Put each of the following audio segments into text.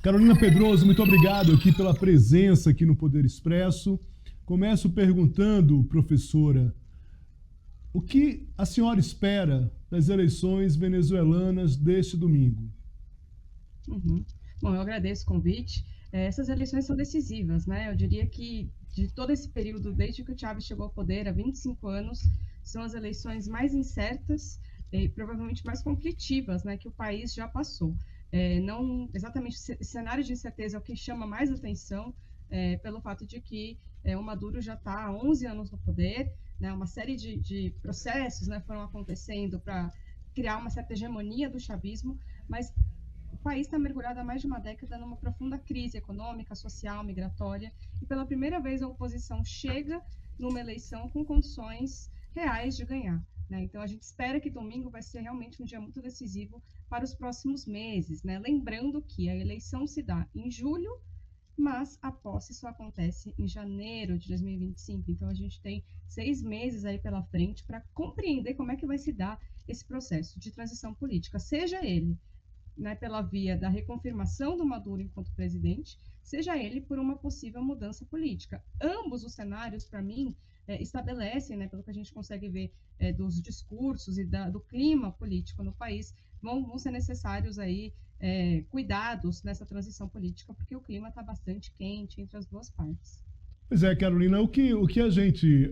Carolina Pedroso, muito obrigado aqui pela presença aqui no Poder Expresso. Começo perguntando, professora, o que a senhora espera das eleições venezuelanas deste domingo? Uhum. Bom, eu agradeço o convite. Essas eleições são decisivas, né? Eu diria que de todo esse período, desde que o Chávez chegou ao poder, há 25 anos, são as eleições mais incertas e provavelmente mais conflitivas, né, que o país já passou. Não exatamente esse cenário de incerteza é o que chama mais atenção, pelo fato de que o Maduro já está há 11 anos no poder, né? Uma série de processos, né, foram acontecendo para criar uma certa hegemonia do chavismo, mas o país está mergulhado há mais de uma década numa profunda crise econômica, social, migratória, e pela primeira vez a oposição chega numa eleição com condições reais de ganhar, né? Então a gente espera que domingo vai ser realmente um dia muito decisivo para os próximos meses, né? Lembrando que a eleição se dá em julho, mas a posse só acontece em janeiro de 2025. Então a gente tem 6 meses aí pela frente para compreender como é que vai se dar esse processo de transição política, seja ele, né, pela via da reconfirmação do Maduro enquanto presidente, seja ele por uma possível mudança política. Ambos os cenários, para mim, estabelecem, né, pelo que a gente consegue ver dos discursos e do clima político no país, vão ser necessários aí cuidados nessa transição política, porque o clima está bastante quente entre as duas partes. Pois é, Carolina, o que a gente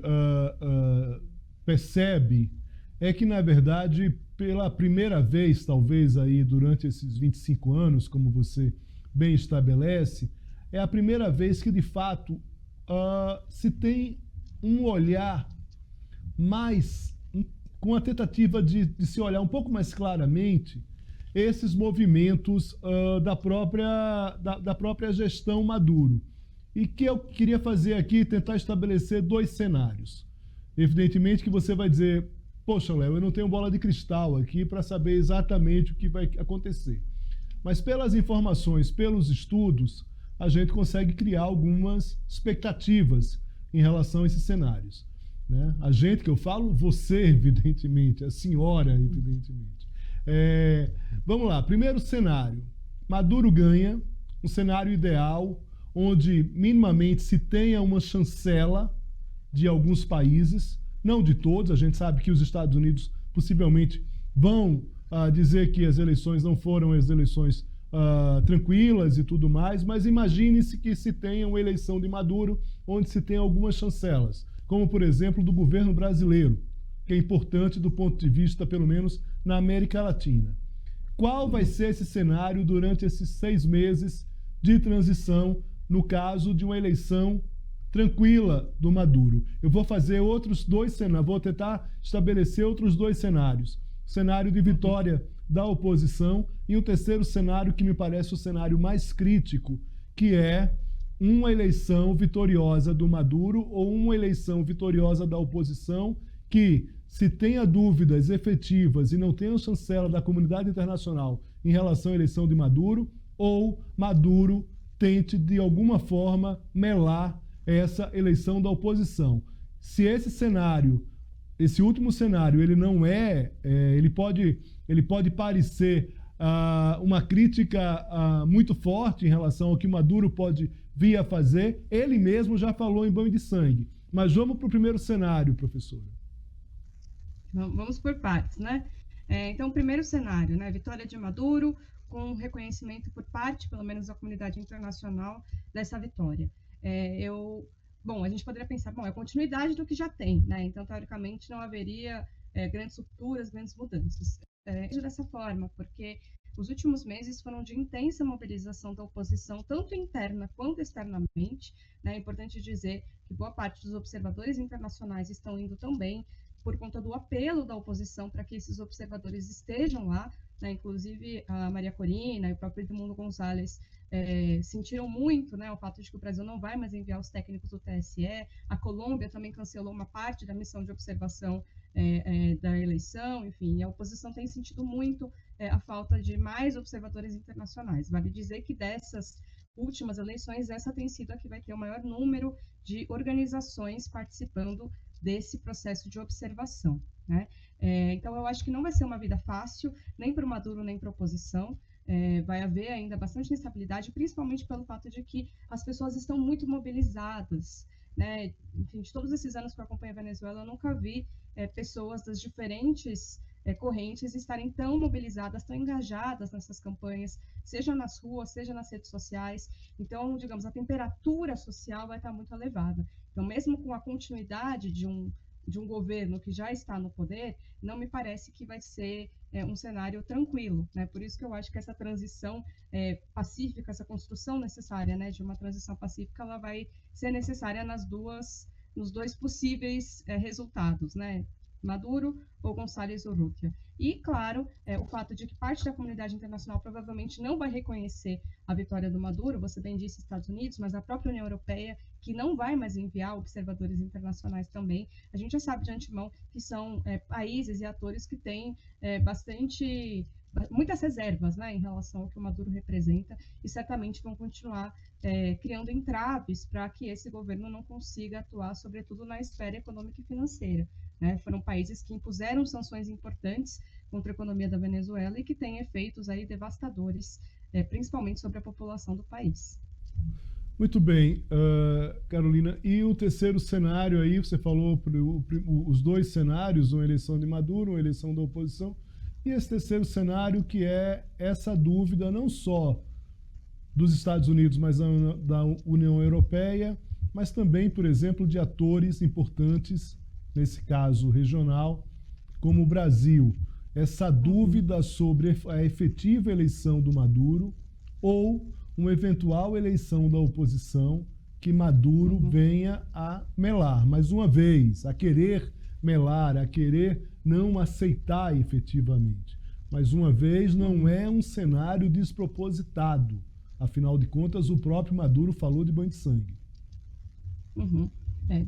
percebe é que, na verdade, pela primeira vez, talvez, aí durante esses 25 anos, como você bem estabelece, é a primeira vez que, de fato, se tem um olhar mais, com a tentativa de se olhar um pouco mais claramente esses movimentos da própria gestão Maduro. E que eu queria fazer aqui, tentar estabelecer dois cenários. Evidentemente que você vai dizer, poxa, Léo, eu não tenho bola de cristal aqui para saber exatamente o que vai acontecer. Mas pelas informações, pelos estudos, a gente consegue criar algumas expectativas em relação a esses cenários. Né? A gente, que eu falo, você, evidentemente, a senhora, evidentemente. Vamos lá, primeiro cenário. Maduro ganha, um cenário ideal, onde minimamente se tenha uma chancela de alguns países, não de todos, a gente sabe que os Estados Unidos possivelmente vão dizer que as eleições não foram as eleições tranquilas e tudo mais, mas imagine-se que se tenha uma eleição de Maduro onde se tem algumas chancelas, como por exemplo do governo brasileiro, que é importante do ponto de vista, pelo menos, na América Latina. Qual vai ser esse cenário durante esses 6 meses de transição no caso de uma eleição tranquila do Maduro? Eu vou fazer outros dois cenários, vou tentar estabelecer outros dois cenários. O cenário de vitória da oposição e um terceiro cenário que me parece o cenário mais crítico, que é uma eleição vitoriosa do Maduro ou uma eleição vitoriosa da oposição que, se tenha dúvidas efetivas e não tenha chancela da comunidade internacional em relação à eleição de Maduro, ou Maduro tente, de alguma forma, melar essa eleição da oposição. Se esse cenário, esse último cenário, ele não ele pode parecer uma crítica muito forte em relação ao que Maduro pode vir a fazer, ele mesmo já falou em banho de sangue. Mas vamos para o primeiro cenário, professora. Vamos por partes, né? Então, o primeiro cenário, né? Vitória de Maduro, com reconhecimento por parte, pelo menos, da comunidade internacional dessa vitória. Bom, a gente poderia pensar, bom, é a continuidade do que já tem, né? Então, teoricamente, não haveria grandes rupturas, grandes mudanças. Dessa forma, porque os últimos meses foram de intensa mobilização da oposição, tanto interna quanto externamente, né? É importante dizer que boa parte dos observadores internacionais estão indo também por conta do apelo da oposição para que esses observadores estejam lá, né? Inclusive a Maria Corina e o próprio Edmundo Gonzalez sentiram muito, né, o fato de que o Brasil não vai mais enviar os técnicos do TSE, a Colômbia também cancelou uma parte da missão de observação da eleição, enfim, a oposição tem sentido muito a falta de mais observadores internacionais. Vale dizer que dessas últimas eleições, essa tem sido a que vai ter o maior número de organizações participando desse processo de observação, né? Então, eu acho que não vai ser uma vida fácil, nem para o Maduro, nem para a oposição, vai haver ainda bastante instabilidade, principalmente pelo fato de que as pessoas estão muito mobilizadas, né? Enfim, de todos esses anos que eu acompanho a Venezuela, eu nunca vi pessoas das diferentes correntes estarem tão mobilizadas, tão engajadas nessas campanhas, seja nas ruas, seja nas redes sociais. Então, digamos, a temperatura social vai estar muito elevada. Então, mesmo com a continuidade de um governo que já está no poder, não me parece que vai ser um cenário tranquilo, né? Por isso que eu acho que essa transição pacífica, essa construção necessária, né, de uma transição pacífica, ela vai ser necessária nos dois possíveis resultados, né? Maduro ou Gonçalves Urrutia. E, claro, o fato de que parte da comunidade internacional provavelmente não vai reconhecer a vitória do Maduro, você bem disse Estados Unidos, mas a própria União Europeia, que não vai mais enviar observadores internacionais também, a gente já sabe de antemão que são países e atores que têm muitas reservas, né, em relação ao que o Maduro representa e certamente vão continuar criando entraves para que esse governo não consiga atuar, sobretudo na esfera econômica e financeira. Né? Foram países que impuseram sanções importantes contra a economia da Venezuela e que têm efeitos aí devastadores, principalmente sobre a população do país. Muito bem, Carolina. E o terceiro cenário aí, você falou os dois cenários, uma eleição de Maduro, uma eleição da oposição, e esse terceiro cenário que é essa dúvida não só dos Estados Unidos, mas da União Europeia, mas também, por exemplo, de atores importantes, nesse caso regional, como o Brasil. Essa dúvida sobre a efetiva eleição do Maduro ou uma eventual eleição da oposição que Maduro venha a melar, mais uma vez, a querer melar, a querer não aceitar efetivamente. Mais uma vez, não é um cenário despropositado. Afinal de contas, o próprio Maduro falou de banho de sangue.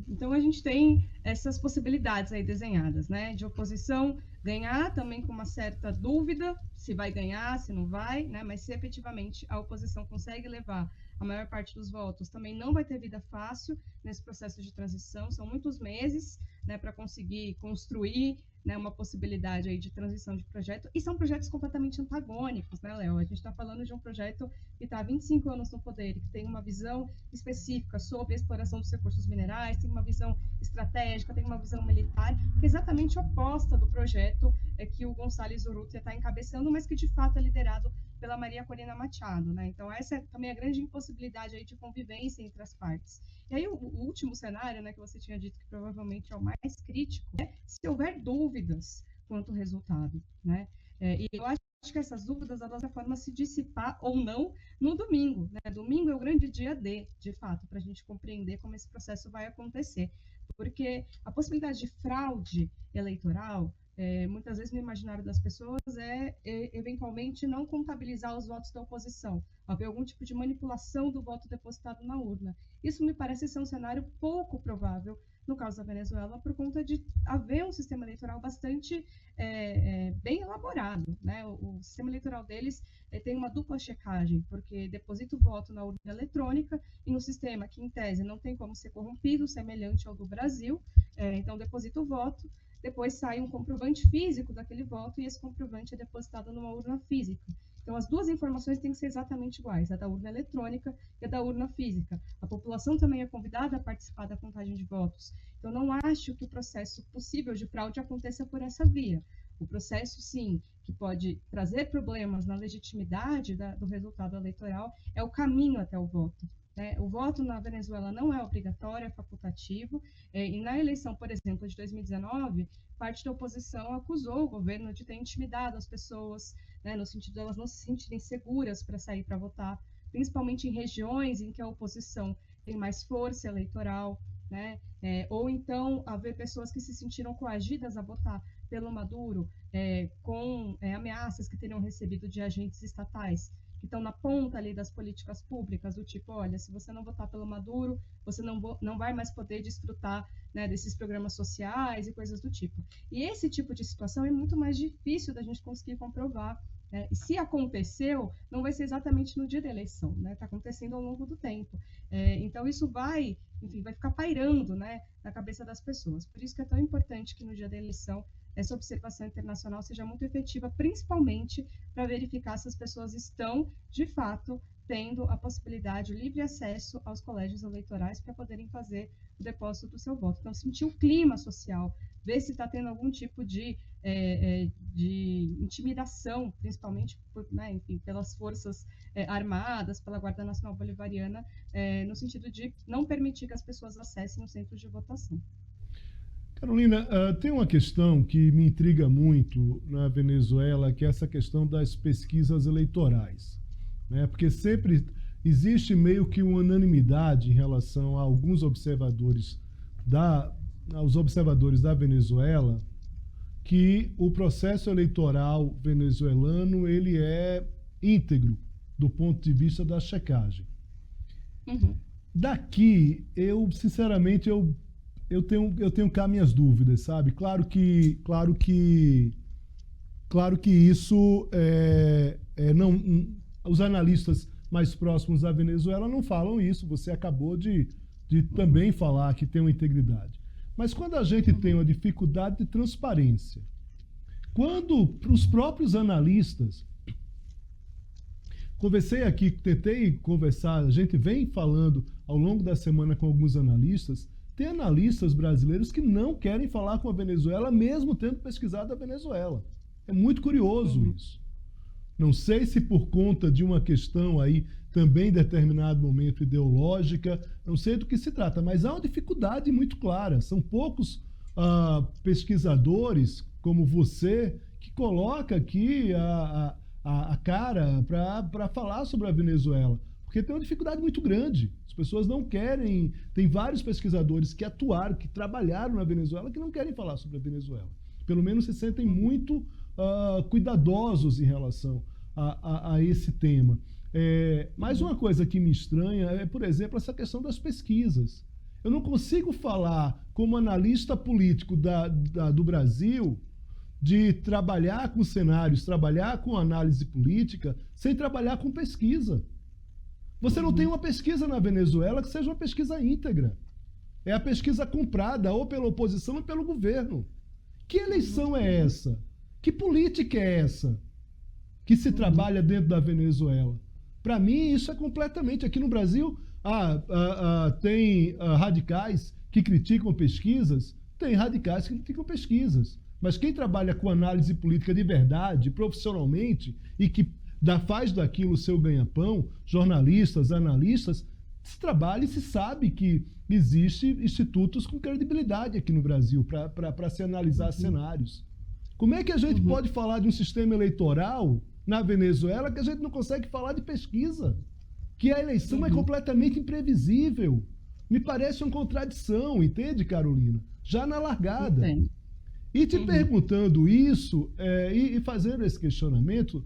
Então, a gente tem essas possibilidades aí desenhadas, né? De oposição ganhar, também com uma certa dúvida se vai ganhar, se não vai, né? Mas se efetivamente a oposição consegue levar a maior parte dos votos, também não vai ter vida fácil nesse processo de transição. São muitos meses, né, para conseguir construir, né, uma possibilidade aí de transição de projeto, e são projetos completamente antagônicos, né, Léo? A gente está falando de um projeto que está há 25 anos no poder, que tem uma visão específica sobre a exploração dos recursos minerais, tem uma visão estratégica, tem uma visão militar, que é exatamente oposta do projeto que o Gonçalves Urrutia está encabeçando, mas que de fato é liderado pela Maria Corina Machado, né? Então essa é também a grande impossibilidade aí de convivência entre as partes. E aí o último cenário, né, que você tinha dito que provavelmente é o mais crítico, é se houver dúvidas quanto ao resultado, né? E eu acho que essas dúvidas, elas de forma se dissipar ou não no domingo, né? Domingo é o grande dia de fato, para a gente compreender como esse processo vai acontecer, porque a possibilidade de fraude eleitoral, muitas vezes no imaginário das pessoas eventualmente não contabilizar os votos da oposição, haver algum tipo de manipulação do voto depositado na urna. Isso me parece ser um cenário pouco provável no caso da Venezuela, por conta de haver um sistema eleitoral bastante bem elaborado, né? O sistema eleitoral deles tem uma dupla checagem, porque deposita o voto na urna eletrônica em um sistema que, em tese, não tem como ser corrompido, semelhante ao do Brasil. Então, deposita o voto, depois sai um comprovante físico daquele voto e esse comprovante é depositado numa urna física. Então, as duas informações têm que ser exatamente iguais, a da urna eletrônica e a da urna física. A população também é convidada a participar da contagem de votos. Então, não acho que o processo possível de fraude aconteça por essa via. O processo, sim, que pode trazer problemas na legitimidade do resultado eleitoral, é o caminho até o voto. O voto na Venezuela não é obrigatório, é facultativo, e na eleição, por exemplo, de 2019, parte da oposição acusou o governo de ter intimidado as pessoas, né, no sentido de elas não se sentirem seguras para sair para votar, principalmente em regiões em que a oposição tem mais força eleitoral, né, ou então haver pessoas que se sentiram coagidas a votar pelo Maduro, com ameaças que teriam recebido de agentes estatais, que estão na ponta ali das políticas públicas, do tipo, olha, se você não votar pelo Maduro, você não vai mais poder desfrutar, né, desses programas sociais e coisas do tipo. E esse tipo de situação é muito mais difícil da gente conseguir comprovar. E se aconteceu, não vai ser exatamente no dia da eleição, né? Está acontecendo ao longo do tempo. Então, isso vai ficar pairando, né, na cabeça das pessoas. Por isso que é tão importante que no dia da eleição essa observação internacional seja muito efetiva, principalmente para verificar se as pessoas estão, de fato, tendo a possibilidade, o livre acesso aos colégios eleitorais para poderem fazer o depósito do seu voto. Então, sentir o clima social, ver se está tendo algum tipo de intimidação, principalmente né, enfim, pelas forças armadas, pela Guarda Nacional Bolivariana, no sentido de não permitir que as pessoas acessem os centros de votação. Carolina, tem uma questão que me intriga muito na Venezuela, que é essa questão das pesquisas eleitorais, né? Porque sempre existe meio que uma unanimidade em relação a alguns observadores aos observadores da Venezuela, que o processo eleitoral venezuelano ele é íntegro do ponto de vista da checagem. Uhum. Daqui, sinceramente, eu tenho cá minhas dúvidas, sabe? Claro que isso não, os analistas mais próximos da Venezuela não falam isso. Você acabou de também falar que tem uma integridade. Mas quando a gente tem uma dificuldade de transparência, quando os próprios analistas, conversei aqui, tentei conversar, a gente vem falando ao longo da semana com alguns analistas, tem analistas brasileiros que não querem falar com a Venezuela, mesmo tendo pesquisado a Venezuela. É muito curioso isso. Não sei se por conta de uma questão aí, também em determinado momento ideológica, não sei do que se trata, mas há uma dificuldade muito clara. São poucos pesquisadores como você que coloca aqui a cara para falar sobre a Venezuela, porque tem uma dificuldade muito grande. As pessoas não querem, tem vários pesquisadores que atuaram, que trabalharam na Venezuela, que não querem falar sobre a Venezuela. Pelo menos se sentem muito cuidadosos em relação a esse tema. Mas uma coisa que me estranha é, por exemplo, essa questão das pesquisas. Eu não consigo falar como analista político do Brasil de trabalhar com cenários, trabalhar com análise política, sem trabalhar com pesquisa. Você não tem uma pesquisa na Venezuela que seja uma pesquisa íntegra. É a pesquisa comprada ou pela oposição ou pelo governo. Que eleição é essa? Que política é essa que se trabalha dentro da Venezuela? Para mim, isso é completamente... Aqui no Brasil, tem radicais que criticam pesquisas, tem radicais que criticam pesquisas. Mas quem trabalha com análise política de verdade, profissionalmente, e que faz daquilo o seu ganha-pão, jornalistas, analistas, se trabalha e se sabe que existem institutos com credibilidade aqui no Brasil para se analisar cenários. Como é que a gente pode falar de um sistema eleitoral na Venezuela que a gente não consegue falar de pesquisa? Que a eleição é completamente imprevisível. Me parece uma contradição, entende, Carolina? Já na largada. Entendo. E te perguntando isso, e fazendo esse questionamento,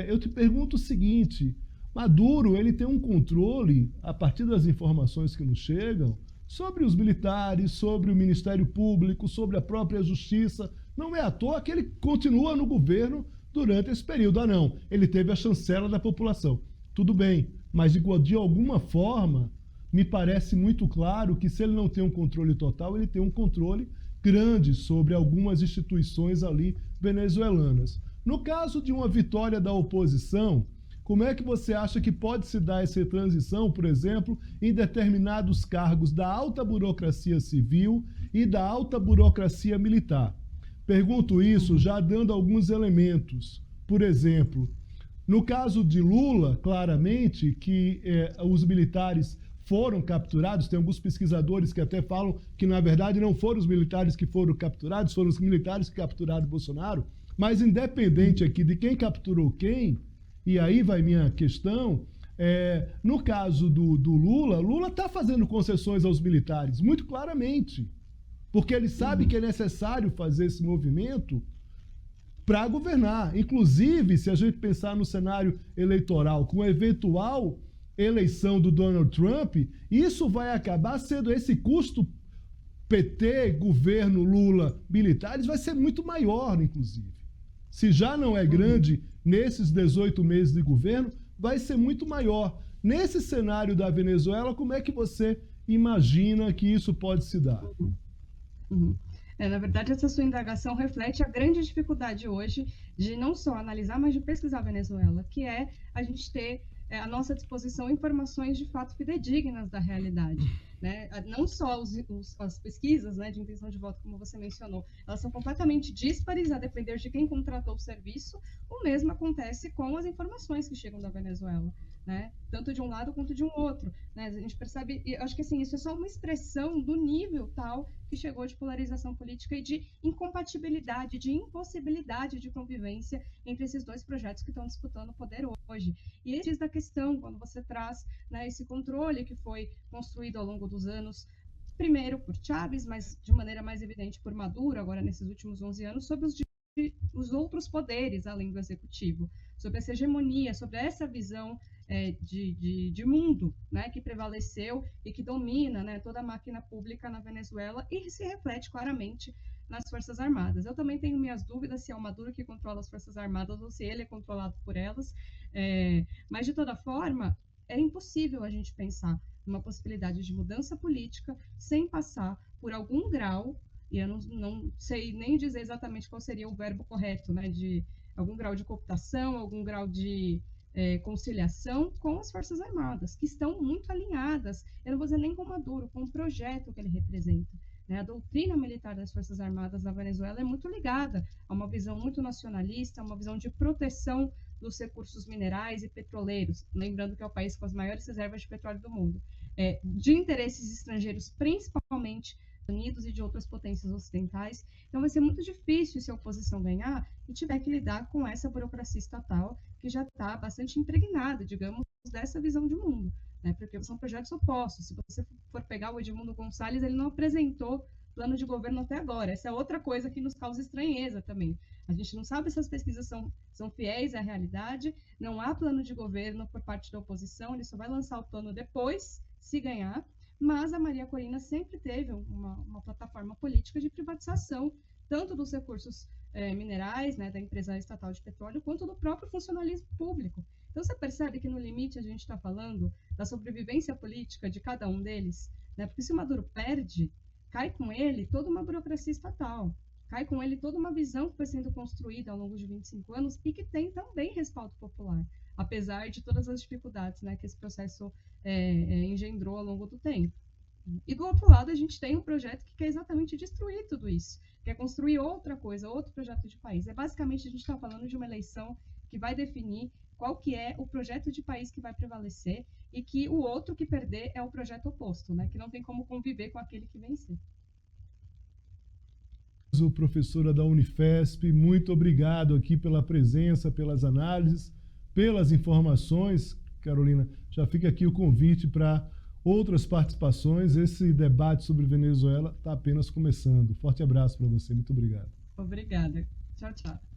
eu te pergunto o seguinte: Maduro ele tem um controle, a partir das informações que nos chegam, sobre os militares, sobre o Ministério Público, sobre a própria Justiça. Não é à toa que ele continua no governo durante esse período. Não, ele teve a chancela da população. Tudo bem, mas de alguma forma, me parece muito claro que se ele não tem um controle total, ele tem um controle grande sobre algumas instituições ali venezuelanas. No caso de uma vitória da oposição, como é que você acha que pode se dar essa transição, por exemplo, em determinados cargos da alta burocracia civil e da alta burocracia militar? Pergunto isso já dando alguns elementos. Por exemplo, no caso de Lula, claramente que os militares foram capturados, tem alguns pesquisadores que até falam que, na verdade, não foram os militares que foram capturados, foram os militares que capturaram Bolsonaro, mas independente aqui de quem capturou quem, e aí vai minha questão, no caso do Lula, Lula está fazendo concessões aos militares, muito claramente, porque ele sabe que é necessário fazer esse movimento para governar. Inclusive, se a gente pensar no cenário eleitoral, com a eventual eleição do Donald Trump, isso vai acabar sendo esse custo PT, governo, Lula, militares, vai ser muito maior, inclusive. Se já não é grande nesses 18 meses de governo, vai ser muito maior. Nesse cenário da Venezuela, como é que você imagina que isso pode se dar? Na verdade, essa sua indagação reflete a grande dificuldade hoje de não só analisar, mas de pesquisar a Venezuela, que é a gente ter à nossa disposição informações de fato fidedignas da realidade. Né? Não só as pesquisas, né, de intenção de voto, como você mencionou, elas são completamente díspares a depender de quem contratou o serviço. O mesmo acontece com as informações que chegam da Venezuela. Né? Tanto de um lado quanto de um outro. Né? A gente percebe, e acho que assim, isso é só uma expressão do nível tal que chegou de polarização política e de incompatibilidade, de impossibilidade de convivência entre esses dois projetos que estão disputando o poder hoje. E esse da questão, quando você traz, né, esse controle que foi construído ao longo dos anos, primeiro por Chávez, mas de maneira mais evidente por Maduro, agora nesses últimos 11 anos, sobre os outros poderes além do executivo, sobre essa hegemonia, sobre essa visão de mundo, né, que prevaleceu e que domina, né, toda a máquina pública na Venezuela e se reflete claramente nas Forças Armadas. Eu também tenho minhas dúvidas se é o Maduro que controla as Forças Armadas ou se ele é controlado por elas, mas de toda forma é impossível a gente pensar numa possibilidade de mudança política sem passar por algum grau, e eu não sei nem dizer exatamente qual seria o verbo correto, né, de algum grau de cooptação, algum grau de conciliação com as Forças Armadas, que estão muito alinhadas, eu não vou dizer nem com Maduro, com o projeto que ele representa. Né? A doutrina militar das Forças Armadas na Venezuela é muito ligada a uma visão muito nacionalista, a uma visão de proteção dos recursos minerais e petroleiros, lembrando que é o país com as maiores reservas de petróleo do mundo, de interesses estrangeiros, principalmente Unidos e de outras potências ocidentais. Então vai ser muito difícil se a oposição ganhar e tiver que lidar com essa burocracia estatal que já está bastante impregnada, digamos, dessa visão de mundo, né? Porque são projetos opostos. Se você for pegar o Edmundo Gonçalves, ele não apresentou plano de governo até agora. Essa é outra coisa que nos causa estranheza também. A gente não sabe se as pesquisas são fiéis à realidade, não há plano de governo por parte da oposição, ele só vai lançar o plano depois, se ganhar. Mas a Maria Corina sempre teve uma plataforma política de privatização, tanto dos recursos minerais, né, da empresa estatal de petróleo, quanto do próprio funcionalismo público. Então, você percebe que, no limite, a gente está falando da sobrevivência política de cada um deles, né? Porque se o Maduro perde, cai com ele toda uma burocracia estatal, cai com ele toda uma visão que foi sendo construída ao longo de 25 anos e que tem também respaldo popular, apesar de todas as dificuldades, né, que esse processo engendrou ao longo do tempo. E do outro lado, a gente tem um projeto que quer exatamente destruir tudo isso, quer construir outra coisa, outro projeto de país. Basicamente, a gente está falando de uma eleição que vai definir qual que é o projeto de país que vai prevalecer e que o outro que perder é o projeto oposto, né, que não tem como conviver com aquele que vencer. Professora da Unifesp, muito obrigado aqui pela presença, pelas análises, pelas informações. Carolina, já fica aqui o convite para outras participações. Esse debate sobre Venezuela está apenas começando. Forte abraço para você, muito obrigado. Obrigada. Tchau, tchau.